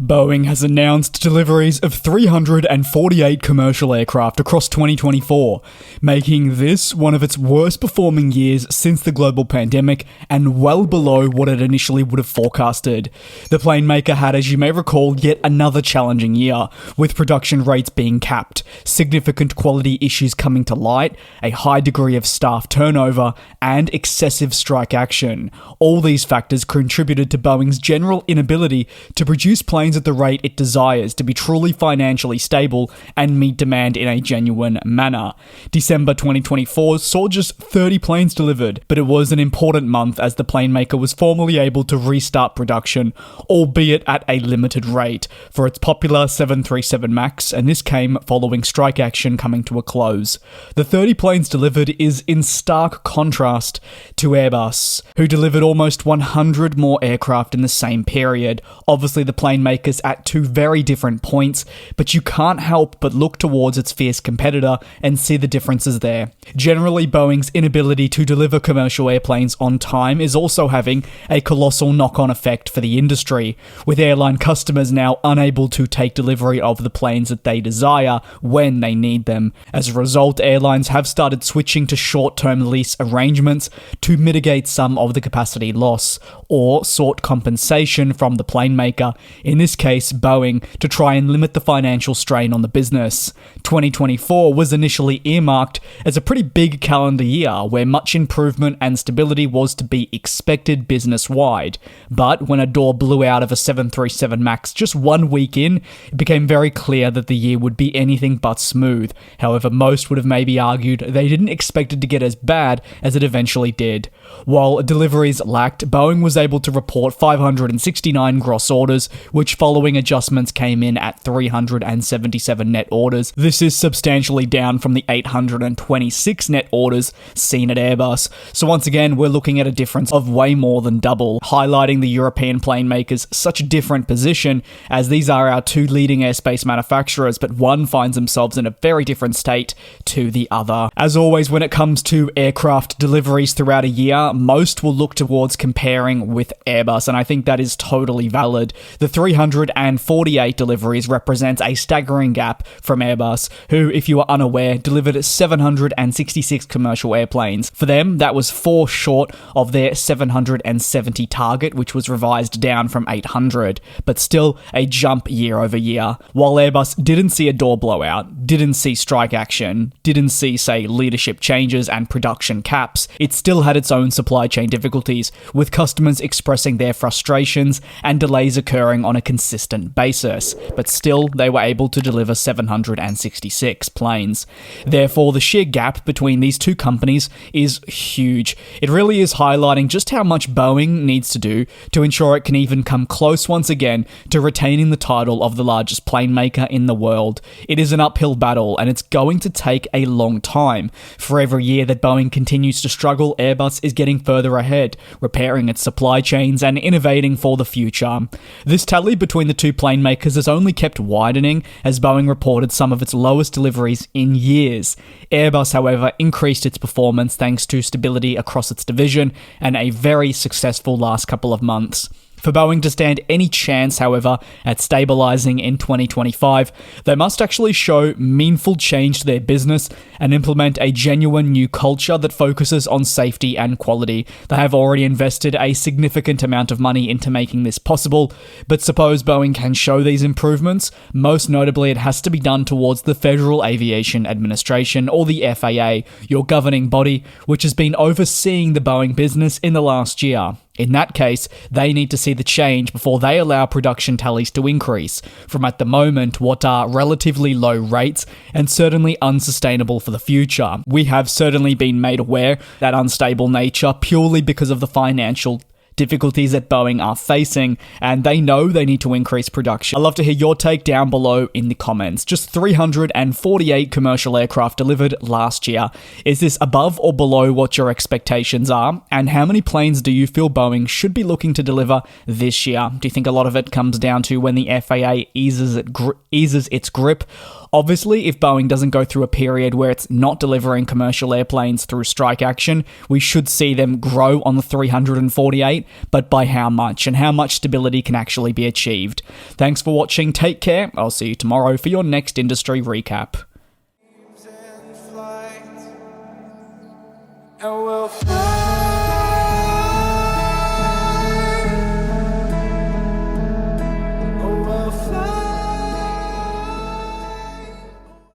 Boeing has announced deliveries of 348 commercial aircraft across 2024, making this one of its worst performing years since the global pandemic and well below what it initially would have forecasted. The plane maker had, as you may recall, yet another challenging year, with production rates being capped, significant quality issues coming to light, a high degree of staff turnover, and excessive strike action. All these factors contributed to Boeing's general inability to produce planes at the rate it desires to be truly financially stable and meet demand in a genuine manner. December 2024 saw just 30 planes delivered, but it was an important month as the plane maker was formally able to restart production, albeit at a limited rate, for its popular 737 MAX, and this came following strike action coming to a close. The 30 planes delivered is in stark contrast to Airbus, who delivered almost 100 more aircraft in the same period. Obviously, the plane makers at two very different points, but you can't help but look towards its fierce competitor and see the differences there. Generally, Boeing's inability to deliver commercial airplanes on time is also having a colossal knock-on effect for the industry, with airline customers now unable to take delivery of the planes that they desire when they need them. As a result, airlines have started switching to short-term lease arrangements to mitigate some of the capacity loss, or sought compensation from the plane maker, in this case Boeing, to try and limit the financial strain on the business. 2024 was initially earmarked as a pretty big calendar year where much improvement and stability was to be expected business-wide, but when a door blew out of a 737 MAX just 1 week in, it became very clear that the year would be anything but smooth. However, most would have maybe argued they didn't expect it to get as bad as it eventually did. While deliveries lacked, Boeing was able to report 569 gross orders, which following adjustments came in at 377 net orders. This is substantially down from the 826 net orders seen at Airbus. So once again, we're looking at a difference of way more than double, highlighting the European plane makers' such a different position, as these are our two leading airspace manufacturers, but one finds themselves in a very different state to the other. As always, when it comes to aircraft deliveries throughout a year, most will look towards comparing with Airbus, and I think that is totally valid. The 348 deliveries represents a staggering gap from Airbus, who, if you are unaware, delivered 766 commercial airplanes. For them, that was 4 short of their 770 target, which was revised down from 800, but still a jump year over year. While Airbus didn't see a door blowout, didn't see strike action, didn't see, say, leadership changes and production caps, it still had its own supply chain difficulties, with customers expressing their frustrations and delays occurring on a consistent basis, but still they were able to deliver 766 planes. Therefore, the sheer gap between these two companies is huge. It really is highlighting just how much Boeing needs to do to ensure it can even come close once again to retaining the title of the largest plane maker in the world. It is an uphill battle, and it's going to take a long time. For every year that Boeing continues to struggle, Airbus is getting further ahead, repairing its supply chains and innovating for the future. This tally between the two plane makers has only kept widening as Boeing reported some of its lowest deliveries in years. Airbus, however, increased its performance thanks to stability across its division and a very successful last couple of months. For Boeing to stand any chance, however, at stabilizing in 2025, they must actually show meaningful change to their business and implement a genuine new culture that focuses on safety and quality. They have already invested a significant amount of money into making this possible, but suppose Boeing can show these improvements, most notably it has to be done towards the Federal Aviation Administration, or the FAA, your governing body, which has been overseeing the Boeing business in the last year. In that case, they need to see the change before they allow production tallies to increase, from at the moment what are relatively low rates and certainly unsustainable for the future. We have certainly been made aware that unstable nature purely because of the financial difficulties that Boeing are facing, and they know they need to increase production. I'd love to hear your take down below in the comments. Just 348 commercial aircraft delivered last year. Is this above or below what your expectations are? And how many planes do you feel Boeing should be looking to deliver this year? Do you think a lot of it comes down to when the FAA eases its grip Obviously, if Boeing doesn't go through a period where it's not delivering commercial airplanes through strike action, we should see them grow on the 348, but by how much, and how much stability can actually be achieved. Thanks for watching, take care, I'll see you tomorrow for your next industry recap. And we'll fly.